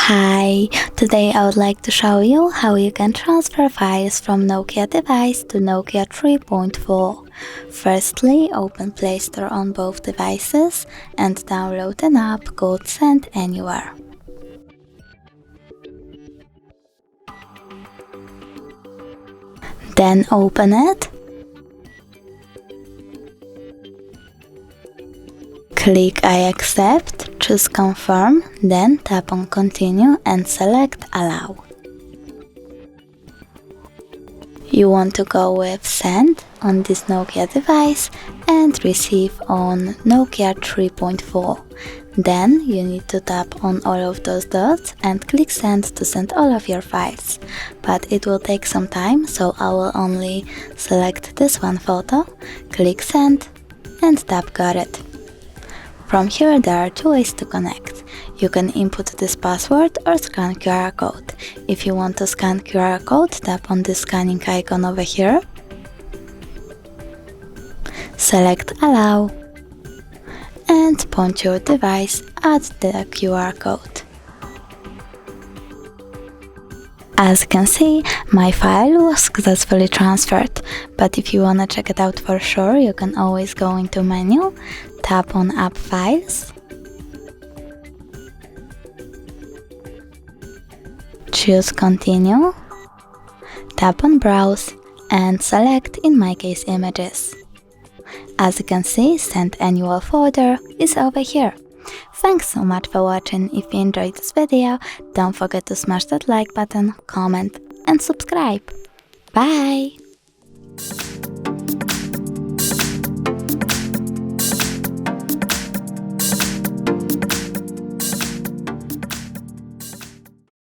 Hi, today I would like to show you how you can transfer files from Nokia device to Nokia 3.4. Firstly, open Play Store on both devices and download an app called Send Anywhere. Then open it. Click I accept, choose confirm, then tap on continue and select allow. You want to go with send on this Nokia device and receive on Nokia 3.4. Then you need to tap on all of those dots and click send to send all of your files. But it will take some time, so I will only select this one photo, click send and tap got it. From here there are two ways to connect. You can input this password or scan QR code. If you want to scan QR code, tap on the scanning icon over here. Select allow and point your device at the QR code. As you can see, my file was successfully transferred, but if you wanna check it out for sure, you can always go into menu, tap on App Files, choose Continue, tap on Browse and select, in my case, Images. As you can see, Send Annual folder is over here. Thanks so much for watching. If you enjoyed this video, don't forget to smash that like button, comment and subscribe. Bye!